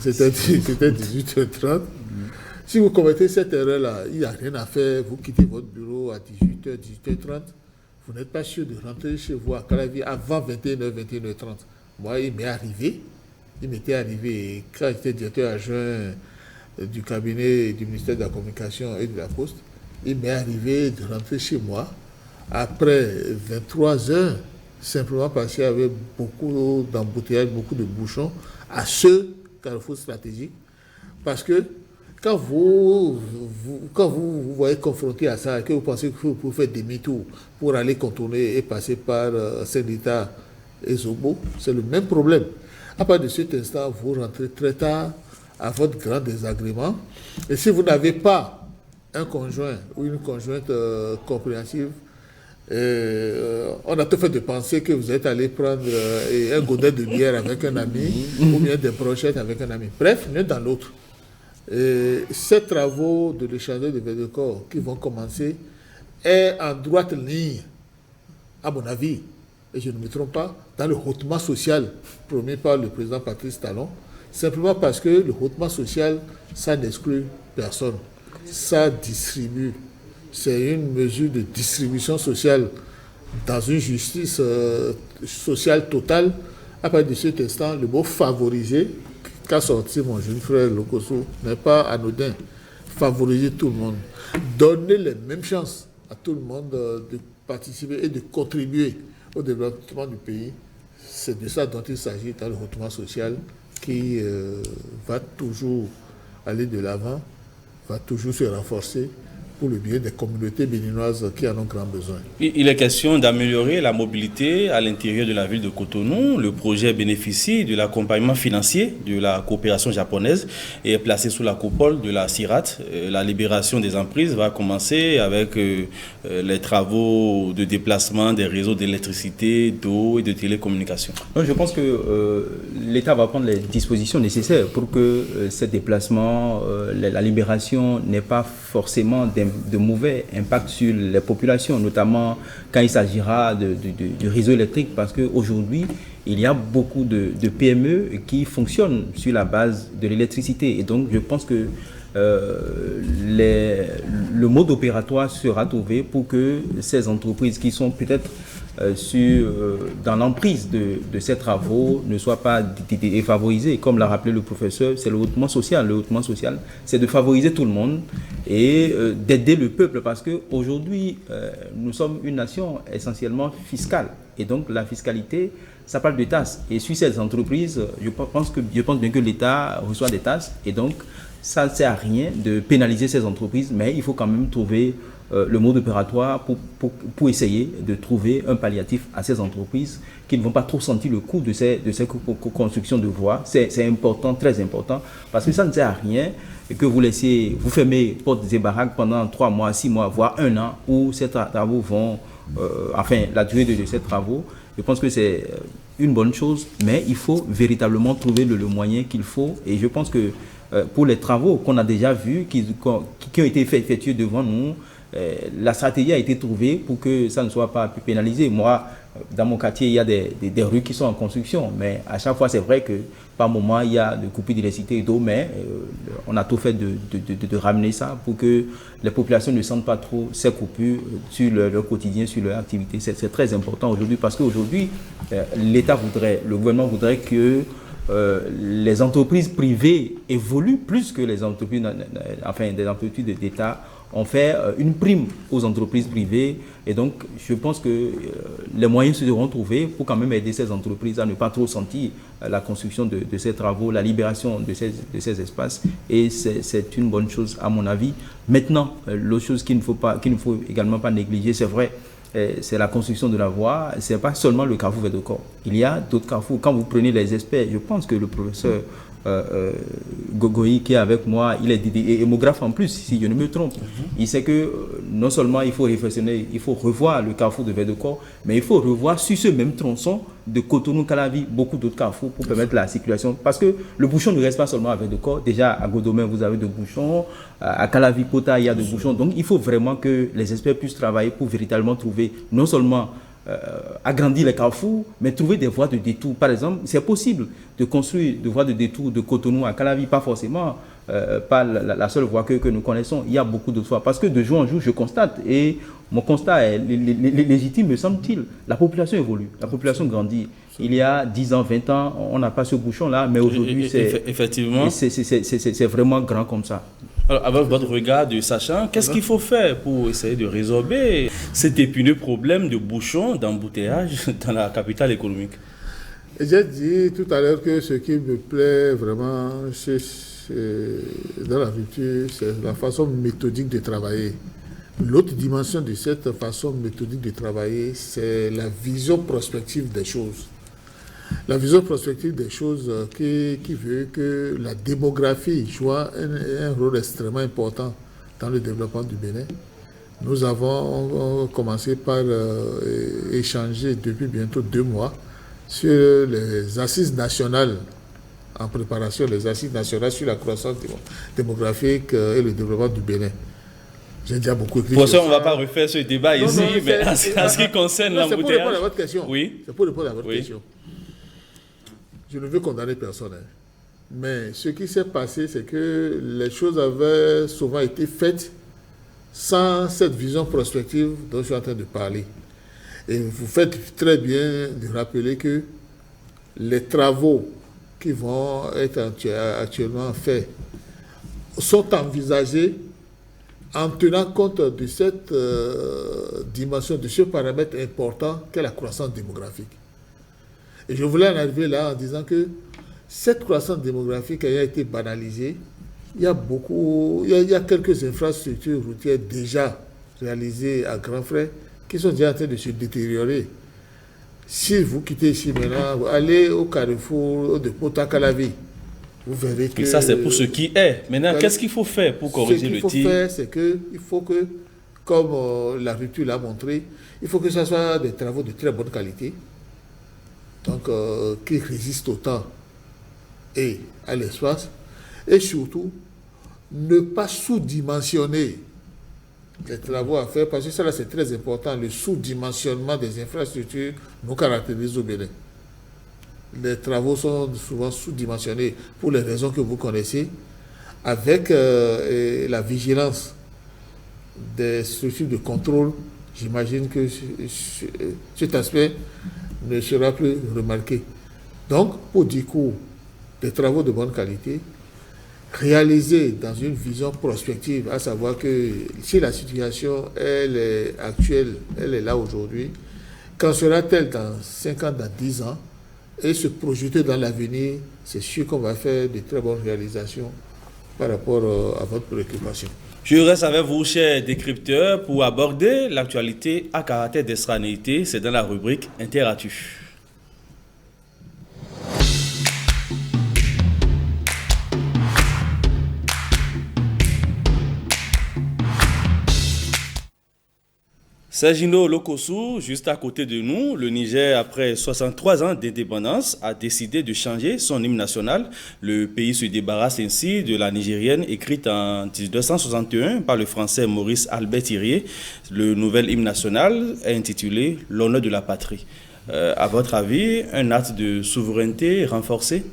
c'est-à-dire 18h30, si vous commettez cette erreur-là, il n'y a rien à faire, vous quittez votre bureau à 18h, 18h30, vous n'êtes pas sûr de rentrer chez vous à Calavi avant 21h, 21h30. Moi, il m'était arrivé quand j'étais directeur adjoint du cabinet du ministère de la Communication et de la Poste, il m'est arrivé de rentrer chez moi après 23h, simplement parce qu'il y avait beaucoup d'embouteillages, beaucoup de bouchons à ce carrefour stratégique. Parce que quand vous voyez confronté à ça, et que vous pensez que vous pouvez faire demi-tour pour aller contourner et passer par Saint-Rita et Zobo, c'est le même problème. À partir de cet instant, vous rentrez très tard à votre grand désagrément. Et si vous n'avez pas un conjoint ou une conjointe compréhensive, on a tout fait de penser que vous êtes allé prendre un godet de bière avec un ami ou bien des brochettes avec un ami. Bref, l'un dans l'autre. Ces travaux de l'échangeur de verre de corps qui vont commencer est en droite ligne, à mon avis, et je ne me trompe pas, dans le hautement social promis par le président Patrice Talon, simplement parce que le hautement social, ça n'exclut personne. Ça distribue. C'est une mesure de distribution sociale dans une justice sociale totale. À partir de cet instant, le mot favoriser, qu'a sorti mon jeune frère Lokoso, n'est pas anodin. Favoriser tout le monde. Donner les mêmes chances à tout le monde de participer et de contribuer au développement du pays. C'est de ça dont il s'agit dans le hautement social qui va toujours aller de l'avant, va toujours se renforcer pour le bien des communautés béninoises qui en ont grand besoin. Il est question d'améliorer la mobilité à l'intérieur de la ville de Cotonou. Le projet bénéficie de l'accompagnement financier de la coopération japonaise et est placé sous la coupole de la CIRAT. La libération des emprises va commencer avec les travaux de déplacement des réseaux d'électricité, d'eau et de télécommunications. Donc, je pense que l'État va prendre les dispositions nécessaires pour que ces déplacements, la libération n'ait pas forcément de mauvais impacts sur les populations, notamment quand il s'agira du réseau électrique, parce qu'aujourd'hui, il y a beaucoup de PME qui fonctionnent sur la base de l'électricité. Et donc, je pense que le mode opératoire sera trouvé pour que ces entreprises qui sont peut-être dans l'emprise de ces travaux ne soient pas défavorisées. Comme l'a rappelé le professeur, c'est le hautement social. Le hautement social, c'est de favoriser tout le monde et d'aider le peuple, parce qu'aujourd'hui, nous sommes une nation essentiellement fiscale. Et donc, la fiscalité, ça parle de taxes. Et sur ces entreprises, je pense bien que l'État reçoit des taxes. Et donc, ça ne sert à rien de pénaliser ces entreprises, mais il faut quand même trouver le mode opératoire pour essayer de trouver un palliatif à ces entreprises qui ne vont pas trop sentir le coût de ces constructions de voies. C'est important, très important, parce que ça ne sert à rien que vous fermez portes et baraques pendant 3 mois, 6 mois, voire 1 an, où ces travaux vont, la durée de ces travaux. Je pense que c'est une bonne chose, mais il faut véritablement trouver le moyen qu'il faut. Et je pense que pour les travaux qu'on a déjà vus, qui ont été effectués devant nous, la stratégie a été trouvée pour que ça ne soit pas pénalisé. Moi, dans mon quartier, il y a des rues qui sont en construction, mais à chaque fois, c'est vrai que par moment, il y a des coupures d'électricité et d'eau, mais on a tout fait de ramener ça pour que les populations ne sentent pas trop ces coupures sur leur quotidien, sur leur activité. C'est très important aujourd'hui, parce qu'aujourd'hui, le gouvernement voudrait que les entreprises privées évoluent plus que les entreprises, des entreprises d'État ont fait une prime aux entreprises privées. Et donc, je pense que les moyens seront trouvés pour quand même aider ces entreprises à ne pas trop sentir la construction de ces travaux, la libération de ces espaces. Et c'est une bonne chose, à mon avis. Maintenant, l'autre chose qu'il ne faut également pas négliger, c'est vrai, c'est la construction de la voie. Ce n'est pas seulement le carrefour Verre de Corps. Il y a d'autres carrefours. Quand vous prenez les experts, je pense que le professeur Gogoï qui est avec moi, il est démographe en plus, si je ne me trompe. Il sait que non seulement il faut réflexionner, il faut revoir le carrefour de Verdecor, mais il faut revoir sur ce même tronçon de Cotonou-Calavi beaucoup d'autres carrefours pour permettre la circulation. Parce que le bouchon ne reste pas seulement à Verdecor. Déjà à Godomin, vous avez des bouchons. À Calavi-Kota, il y a des bouchons. Donc il faut vraiment que les experts puissent travailler pour véritablement trouver non seulement agrandir les carrefours, mais trouver des voies de détour. Par exemple, c'est possible de construire des voies de détour de Cotonou à Calavi, pas forcément pas la seule voie que nous connaissons. Il y a beaucoup d'autres voies. Parce que de jour en jour, je constate, et mon constat est légitime, me semble-t-il. La population évolue, la population grandit. Il y a 10 ans, 20 ans, on n'a pas ce bouchon-là, mais aujourd'hui, c'est vraiment grand comme ça. Alors, avec votre regard de sachant, qu'est-ce qu'il faut faire pour essayer de résorber cet épineux problème de bouchons, d'embouteillage dans la capitale économique? J'ai dit tout à l'heure que ce qui me plaît vraiment dans la rupture, c'est la façon méthodique de travailler. L'autre dimension de cette façon méthodique de travailler, c'est la vision prospective des choses. La vision prospective des choses qui veut que la démographie joue un rôle extrêmement important dans le développement du Bénin. Nous avons commencé par échanger depuis bientôt 2 mois sur les assises nationales en préparation, les assises nationales sur la croissance démographique et le développement du Bénin. J'ai déjà beaucoup écrit. Pour ça, on ne va pas refaire ce débat ici, mais en ce qui concerne l'embouteillage. C'est pour répondre à votre question. Oui. C'est pour répondre à votre question. Je ne veux condamner personne. Mais ce qui s'est passé, c'est que les choses avaient souvent été faites sans cette vision prospective dont je suis en train de parler. Et vous faites très bien de rappeler que les travaux qui vont être actuellement faits sont envisagés en tenant compte de cette dimension, de ce paramètre important qu'est la croissance démographique. Et je voulais en arriver là en disant que cette croissance démographique a été banalisée. Il y a quelques infrastructures routières déjà réalisées à grands frais qui sont déjà en train de se détériorer. Si vous quittez ici maintenant, vous allez au carrefour de Kota-Calavi, vous verrez que... Et ça, c'est pour ce qui est. Maintenant, qu'est-ce qu'il faut faire pour corriger le tir? Ce qu'il faut faire, c'est qu'il faut que, comme la rupture l'a montré, il faut que ce soit des travaux de très bonne qualité, donc qui résistent au temps et à l'espace, et surtout, ne pas sous-dimensionner les travaux à faire, parce que ça là c'est très important, le sous-dimensionnement des infrastructures nous caractérise au Bénin. Les travaux sont souvent sous-dimensionnés pour les raisons que vous connaissez, avec la vigilance des structures de contrôle. J'imagine que cet aspect ne sera plus remarqué. Donc, pour du coup, des travaux de bonne qualité, réalisés dans une vision prospective, à savoir que si la situation elle est actuelle, elle est là aujourd'hui, qu'en sera-t-elle dans 5 ans, dans 10 ans, et se projeter dans l'avenir, c'est sûr qu'on va faire de très bonnes réalisations par rapport à votre préoccupation. Je reste avec vous, chers décrypteurs, pour aborder l'actualité à caractère d'extranéité. C'est dans la rubrique Interactu. Sergino Lokossou, juste à côté de nous, le Niger, après 63 ans d'indépendance, a décidé de changer son hymne national. Le pays se débarrasse ainsi de la nigérienne écrite en 1961 par le français Maurice Albert Thirier. Le nouvel hymne national est intitulé « L'honneur de la patrie ». À votre avis, un acte de souveraineté renforcé?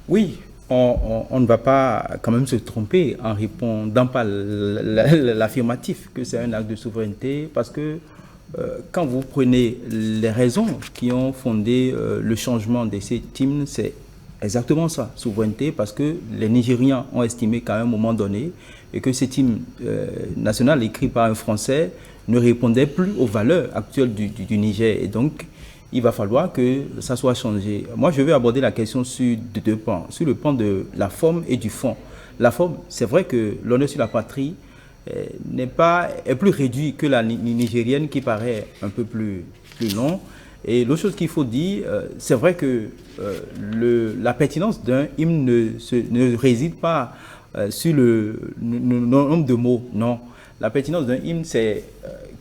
Oui. On ne va pas quand même se tromper en répondant par l'affirmatif que c'est un acte de souveraineté, parce que quand vous prenez les raisons qui ont fondé le changement de cet hymne, c'est exactement ça, souveraineté, parce que les Nigérians ont estimé qu'à un moment donné, et que cet hymne national écrit par un Français ne répondait plus aux valeurs actuelles du Niger, et donc il va falloir que ça soit changé. Moi, je vais aborder la question sur 2 pans, sur le plan de la forme et du fond. La forme, c'est vrai que l'honneur sur la patrie est plus réduit que la nigérienne qui paraît un peu plus long, Et l'autre chose qu'il faut dire, c'est vrai que la pertinence d'un hymne ne réside pas sur le nombre de mots, non. La pertinence d'un hymne, c'est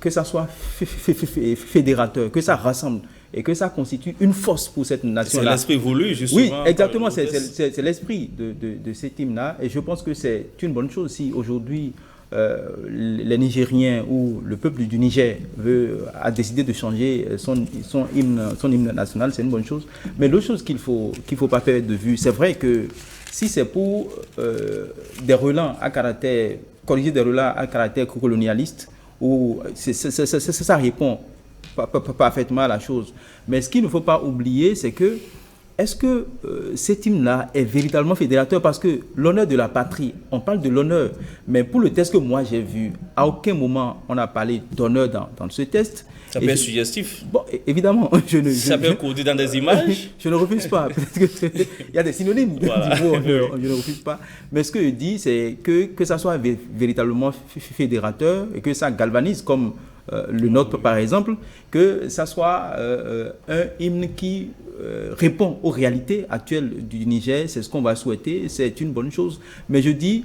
que ça soit fédérateur, que ça rassemble et que ça constitue une force pour cette nation-là. C'est l'esprit voulu, justement. Oui, exactement, c'est l'esprit de cet hymne-là. Et je pense que c'est une bonne chose si aujourd'hui les Nigériens ou le peuple du Niger a décidé de changer son hymne national, c'est une bonne chose. Mais l'autre chose qu'il faut pas perdre de vue, c'est vrai que si c'est pour des relents à caractère, corriger des relents à caractère colonialiste, ou ça répond parfaitement à la chose. Mais ce qu'il ne faut pas oublier, c'est que est-ce que cet hymne-là est véritablement fédérateur? Parce que l'honneur de la patrie, on parle de l'honneur, mais pour le test que moi j'ai vu, à aucun moment on a parlé d'honneur dans ce test. Ça peut être suggestif. Bon, évidemment, ça peut être codé dans des images. Je ne refuse pas. Il y a des synonymes du mot honneur, je ne refuse pas. Mais ce que je dis, c'est que ça soit véritablement fédérateur et que ça galvanise comme le nôtre par exemple, que ça soit un hymne qui répond aux réalités actuelles du Niger, c'est ce qu'on va souhaiter, c'est une bonne chose. Mais je dis,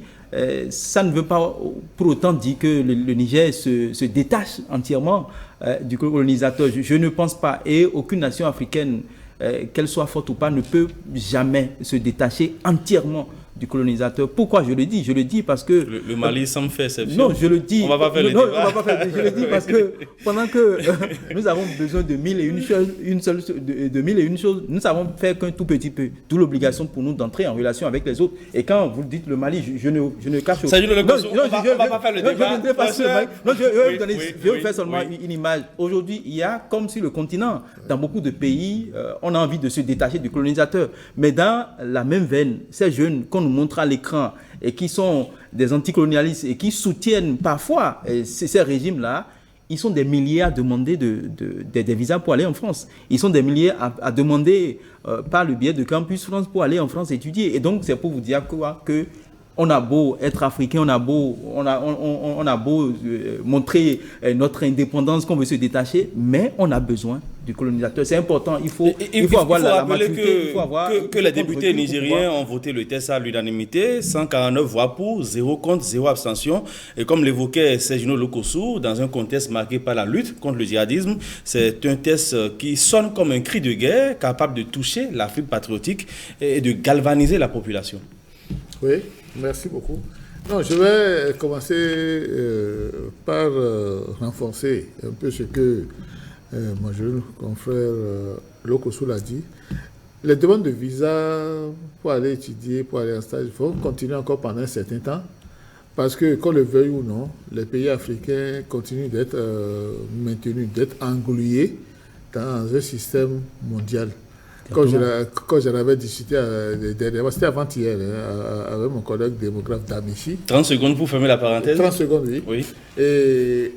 ça ne veut pas pour autant dire que le Niger se détache entièrement du colonisateur. Je ne pense pas, et aucune nation africaine, qu'elle soit forte ou pas, ne peut jamais se détacher entièrement du colonisateur. Pourquoi je le dis? Je le dis parce que... Le Mali semble faire exception. Non, je le dis... On va pas faire le débat. On va pas faire, je le dis parce que pendant que nous avons besoin de mille et une choses, nous savons faire qu'un tout petit peu. D'où l'obligation pour nous d'entrer en relation avec les autres. Et quand vous dites le Mali, je ne cache... Ça, on va pas faire le débat. Je vais vous faire seulement une image. Aujourd'hui, il y a, comme sur le continent, dans beaucoup de pays, on a envie de se détacher du colonisateur. Mais dans la même veine, ces jeunes qu'on nous montre à l'écran et qui sont des anticolonialistes et qui soutiennent parfois ces régimes-là, ils sont des milliers à demander des visas pour aller en France. Ils sont des milliers à demander par le biais de Campus France pour aller en France étudier. Et donc, c'est pour vous dire que on a beau être africain, on a beau montrer notre indépendance, qu'on veut se détacher, mais on a besoin du colonisateur. C'est important. Il faut avoir la maturité. Que les députés nigériens ont voté le test à l'unanimité, 149 voix pour, 0 contre, 0 abstention. Et comme l'évoquait Sergino Lokossou, dans un contexte marqué par la lutte contre le djihadisme, c'est un test qui sonne comme un cri de guerre, capable de toucher la fibre patriotique et de galvaniser la population. Oui. Merci beaucoup. Non, je vais commencer par renforcer un peu ce que mon jeune confrère Lokossou l'a dit. Les demandes de visa pour aller étudier, pour aller en stage, vont continuer encore pendant un certain temps parce que, qu'on le veuille ou non, les pays africains continuent d'être maintenus, d'être englués dans un système mondial. Quand j'en avais discuté dernièrement, c'était avant-hier, avec mon collègue démographe d'Amici. 30 secondes pour fermer la parenthèse. 30 secondes, oui. Oui. Et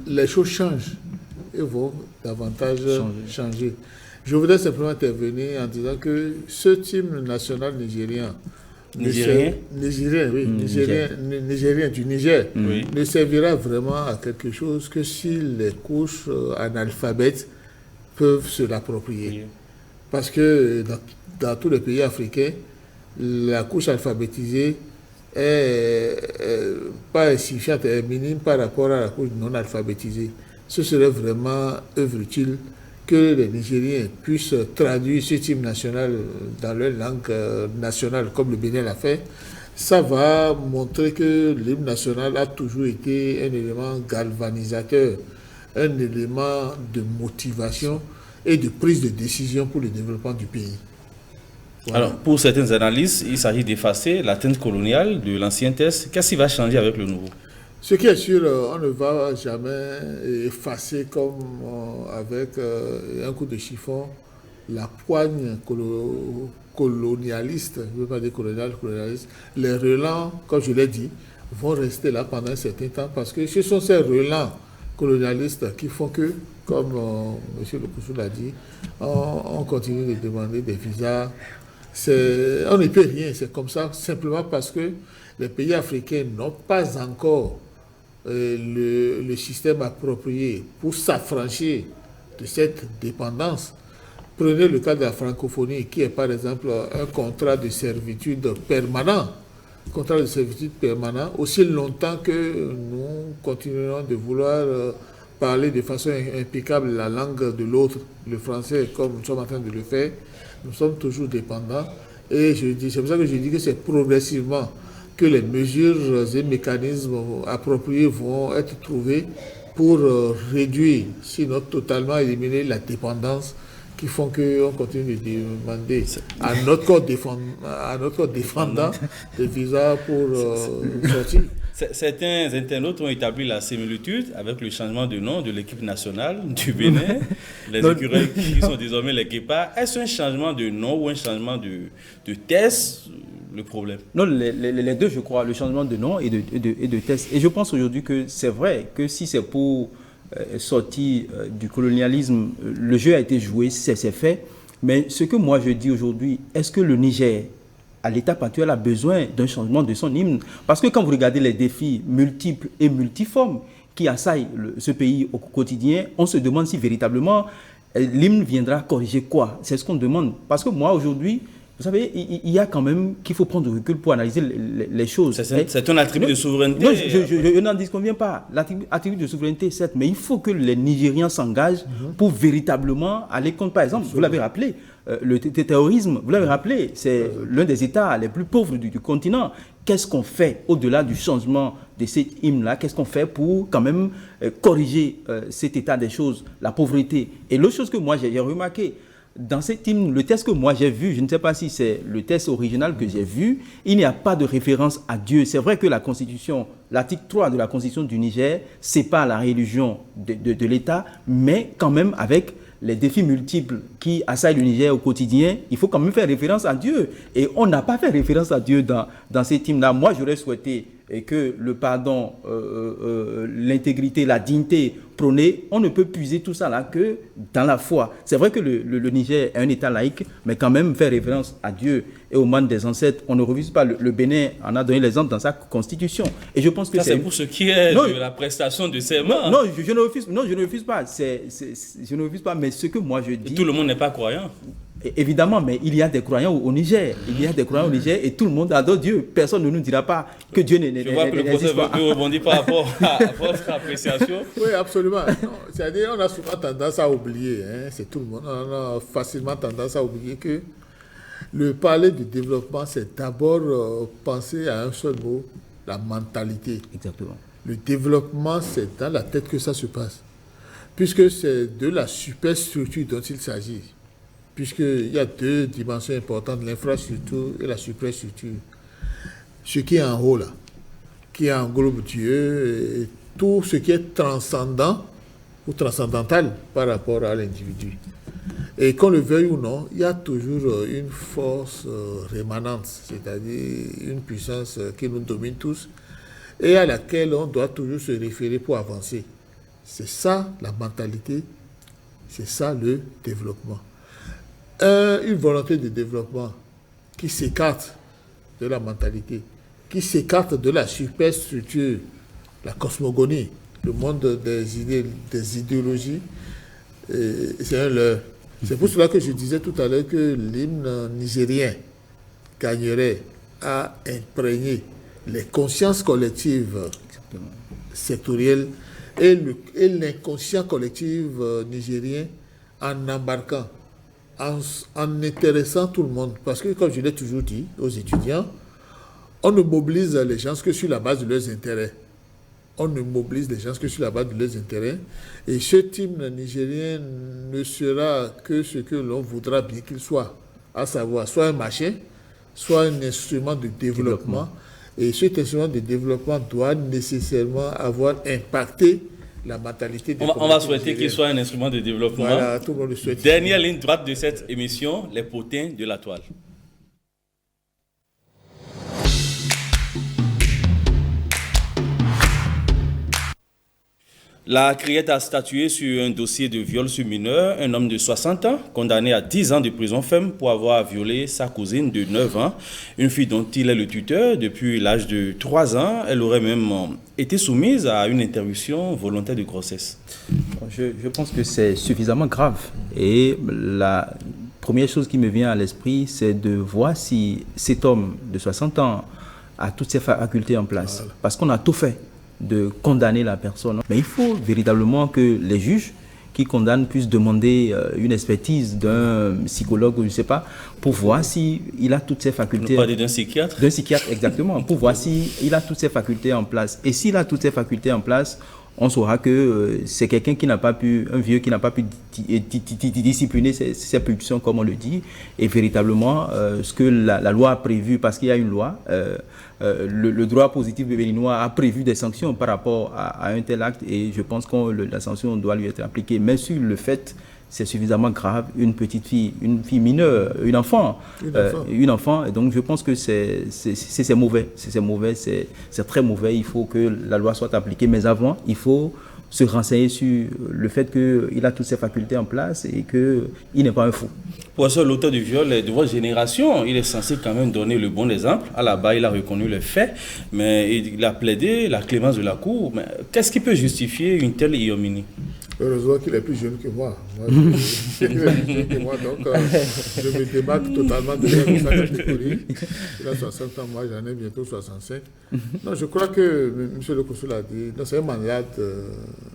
les choses changent et vont davantage changer. Je voudrais simplement intervenir en disant que ce hymne national nigérien, Nigérien du Niger, ne servira vraiment à quelque chose que si les couches analphabètes peuvent se l'approprier. Oui. Parce que dans tous les pays africains, la couche alphabétisée est pas insuffisante, est minime par rapport à la couche non alphabétisée. Ce serait vraiment œuvre utile que les Nigériens puissent traduire ce hymne national dans leur langue nationale, comme le Bénin l'a fait. Ça va montrer que l'hymne national a toujours été un élément galvanisateur, un élément de motivation et de prise de décision pour le développement du pays. Voilà. Alors, pour certaines analyses, il s'agit d'effacer l'atteinte coloniale de l'ancien test. Qu'est-ce qui va changer avec le nouveau? Ce qui est sûr, on ne va jamais effacer comme avec un coup de chiffon la poigne colonialiste, je ne veux pas dire colonialiste. Les relents, comme je l'ai dit, vont rester là pendant un certain temps parce que ce sont ces relents colonialistes qui font que, comme M. Lokossou l'a dit, on continue de demander des visas. On ne peut rien, c'est comme ça, simplement parce que les pays africains n'ont pas encore le système approprié pour s'affranchir de cette dépendance. Prenez le cas de la francophonie, qui est par exemple un contrat de servitude permanent. Contrat de servitude permanent, aussi longtemps que nous continuerons de vouloir parler de façon impeccable la langue de l'autre, le français, comme nous sommes en train de le faire, nous sommes toujours dépendants. Et c'est pour ça que je dis que c'est progressivement que les mesures et mécanismes appropriés vont être trouvés pour réduire, sinon totalement éliminer la dépendance qui font qu'on continue de demander à notre corps défendant des visas pour sortir. Certains internautes ont établi la similitude avec le changement de nom de l'équipe nationale du Bénin, les écureuils qui sont désormais les guépards. Est-ce un changement de nom ou un changement de test, le problème? Non, les deux, je crois, le changement de nom et de test. Et je pense aujourd'hui que c'est vrai que si c'est pour sortir du colonialisme, le jeu a été joué, c'est fait. Mais ce que moi je dis aujourd'hui, est-ce que le Niger, à l'étape actuelle, a besoin d'un changement de son hymne? Parce que quand vous regardez les défis multiples et multiformes qui assaillent ce pays au quotidien, on se demande si véritablement l'hymne viendra corriger quoi? C'est ce qu'on demande. Parce que moi aujourd'hui, vous savez, il y a quand même qu'il faut prendre du recul pour analyser les choses. C'est un attribut de souveraineté. Non, je n'en disconviens pas. L'attribut de souveraineté, certes, mais il faut que les Nigériens s'engagent pour véritablement aller contre. Par exemple, vous l'avez rappelé, le terrorisme, vous l'avez rappelé, c'est l'un des États les plus pauvres du continent. Qu'est-ce qu'on fait au-delà du changement de cet hymne-là? Qu'est-ce qu'on fait pour quand même corriger cet état des choses, la pauvreté? Et l'autre chose que moi j'ai remarqué, dans cet hymne, le texte que moi j'ai vu, je ne sais pas si c'est le texte original que j'ai vu, il n'y a pas de référence à Dieu. C'est vrai que la Constitution, l'article 3 de la Constitution du Niger sépare la religion de l'État, mais quand même avec les défis multiples qui assaillent le Niger au quotidien, il faut quand même faire référence à Dieu. Et on n'a pas fait référence à Dieu dans cet hymne-là. Moi, j'aurais souhaité que le pardon, l'intégrité, la dignité prônée, on ne peut puiser tout ça là que dans la foi. C'est vrai que le Niger est un État laïque, mais quand même faire référence à Dieu et aux mannes des ancêtres, on ne refuse pas. Le Bénin en a donné l'exemple dans sa constitution. Et je pense que c'est pour ce qui est de la prestation de serment. Non, je ne refuse pas. Je ne refuse pas, mais ce que moi je dis... Tout le monde n'est pas croyant. Évidemment, mais il y a des croyants au Niger. Il y a des croyants au Niger et tout le monde adore Dieu. Personne ne nous dira pas que Dieu n'existe pas. Je vois que le professeur veut rebondir par rapport à votre appréciation. Oui, absolument. C'est-à-dire on a souvent tendance à oublier, c'est tout le monde, on a facilement tendance à oublier que le parler du développement, c'est d'abord penser à un seul mot, la mentalité. Exactement. Le développement, c'est dans la tête que ça se passe. Puisque c'est de la superstructure dont il s'agit. Puisqu'il y a deux dimensions importantes, l'infrastructure et la superstructure. Ce qui est en haut là, qui englobe Dieu, et tout ce qui est transcendant ou transcendantal par rapport à l'individu. Et qu'on le veuille ou non, il y a toujours une force rémanente, c'est-à-dire une puissance qui nous domine tous et à laquelle on doit toujours se référer pour avancer. C'est ça la mentalité, c'est ça le développement. Une volonté de développement qui s'écarte de la mentalité, qui s'écarte de la superstructure, la cosmogonie, le monde des idées, des idéologies, c'est un leurre. C'est pour cela que je disais tout à l'heure que l'hymne nigérien gagnerait à imprégner les consciences collectives sectorielles et l'inconscient collectif nigérien en embarquant, en intéressant tout le monde. Parce que, comme je l'ai toujours dit aux étudiants, on ne mobilise les gens que sur la base de leurs intérêts. On ne mobilise les gens que sur la base de leurs intérêts. Et ce hymne nigérien ne sera que ce que l'on voudra bien qu'il soit, à savoir soit un marché, soit un instrument de développement. Et cet instrument de développement doit nécessairement avoir impacté la mentalité des On va souhaiter qu'il soit un instrument de développement. Voilà, tout le monde le souhaite. Dernière ligne droite de cette émission, les potins de la toile. La criette a statué sur un dossier de viol sur mineur. Un homme de 60 ans, condamné à 10 ans de prison ferme pour avoir violé sa cousine de 9 ans, une fille dont il est le tuteur depuis l'âge de 3 ans. Elle aurait même été soumise à une interruption volontaire de grossesse. Je pense que c'est suffisamment grave. Et la première chose qui me vient à l'esprit, c'est de voir si cet homme de 60 ans a toutes ses facultés en place. Voilà. Parce qu'on a tout fait de condamner la personne. Mais il faut véritablement que les juges qui condamnent puissent demander une expertise d'un psychologue ou je ne sais pas, pour voir s'il a toutes ses facultés. Vous parlez d'un psychiatre? D'un psychiatre, exactement, pour voir s'il a toutes ses facultés en place. Et s'il a toutes ses facultés en place, on saura que c'est quelqu'un qui n'a pas pu, un vieux qui n'a pas pu discipliner ses pulsions, comme on le dit, et véritablement ce que la loi a prévu, parce qu'il y a une loi, le droit positif béninois a prévu des sanctions par rapport à un tel acte, et je pense que la sanction doit lui être appliquée. Mais sur le fait, c'est suffisamment grave, une petite fille, une fille mineure, une enfant, et donc je pense que c'est mauvais, c'est très mauvais, il faut que la loi soit appliquée, mais avant, il faut se renseigner sur le fait qu'il a toutes ses facultés en place et qu'il n'est pas un fou. Pour ça, l'auteur du viol est de votre génération, il est censé quand même donner le bon exemple. À la base, il a reconnu les faits, mais il a plaidé la clémence de la Cour. Mais qu'est-ce qui peut justifier une telle ignominie? Heureusement qu'il est plus jeune que moi. Il est plus jeune que moi, donc je me démarque totalement de sa catégorie. Il a 60 ans, moi j'en ai bientôt 65. Non, je crois que M. le consul a dit, non, c'est un malade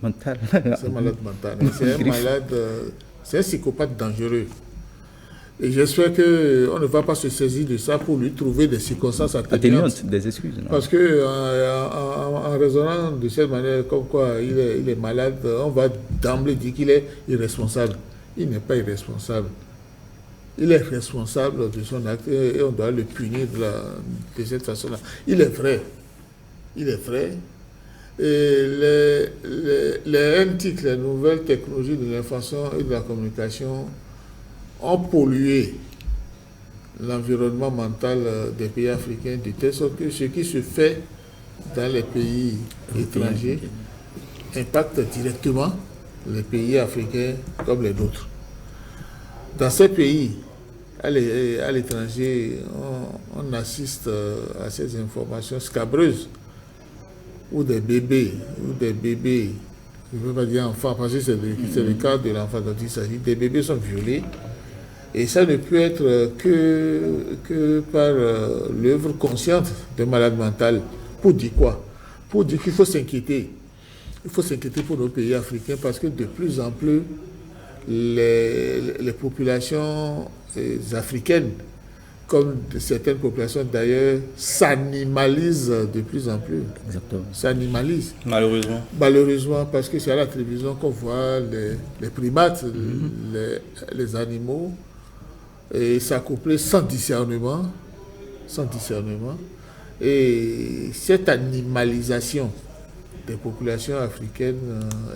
mental. C'est un malade mental. C'est un malade, c'est un psychopathe dangereux. Et j'espère qu'on ne va pas se saisir de ça pour lui trouver des circonstances atténuantes. Des excuses. Non. Parce que en raisonnant de cette manière, comme quoi il est malade, on va d'emblée dire qu'il est irresponsable. Il n'est pas irresponsable. Il est responsable de son acte et on doit le punir de cette façon-là. Il est vrai. Il est vrai. Et les NTIC, les nouvelles technologies de l'information et de la communication, ont pollué l'environnement mental des pays africains de telle sorte que ce qui se fait dans les pays étrangers impacte directement les pays africains comme les nôtres. Dans ces pays, à l'étranger, on assiste à ces informations scabreuses où des bébés, je ne veux pas dire enfants, parce que c'est le cas de l'enfant dont il s'agit, des bébés sont violés. Et ça ne peut être que par l'œuvre consciente d'un malade mental. Pour dire quoi? Pour dire qu'il faut s'inquiéter. Il faut s'inquiéter pour nos pays africains parce que de plus en plus, les populations africaines, comme certaines populations d'ailleurs, s'animalisent de plus en plus. Exactement. S'animalisent. Malheureusement. Malheureusement, parce que c'est à la télévision qu'on voit les primates, les animaux, et s'accoupler sans discernement. Et cette animalisation des populations africaines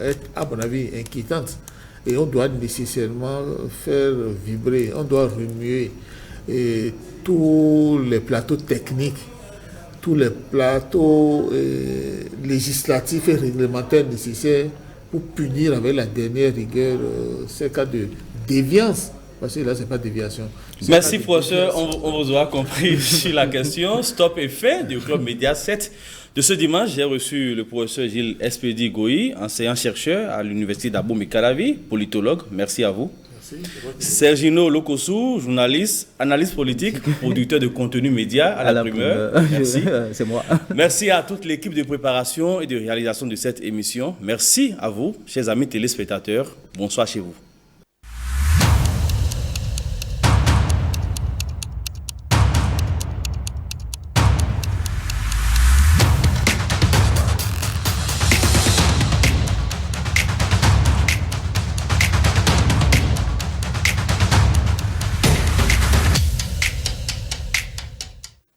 est, à mon avis, inquiétante. Et on doit nécessairement faire vibrer, on doit remuer tous les plateaux techniques, tous les plateaux législatifs et réglementaires nécessaires pour punir avec la dernière rigueur ces cas de déviance. Parce que là, ce n'est pas déviation. Merci, professeur. On vous aura compris sur la question. Stop et fait du Club Média 7. De ce dimanche, j'ai reçu le professeur Gilles Espedi Goï, enseignant-chercheur à l'université d'Abomey-Calavi, politologue. Merci à vous. Merci. Sergino Lokosu, journaliste, analyste politique, producteur de contenu média à la primeur. Merci. C'est moi. Merci à toute l'équipe de préparation et de réalisation de cette émission. Merci à vous, chers amis téléspectateurs. Bonsoir chez vous.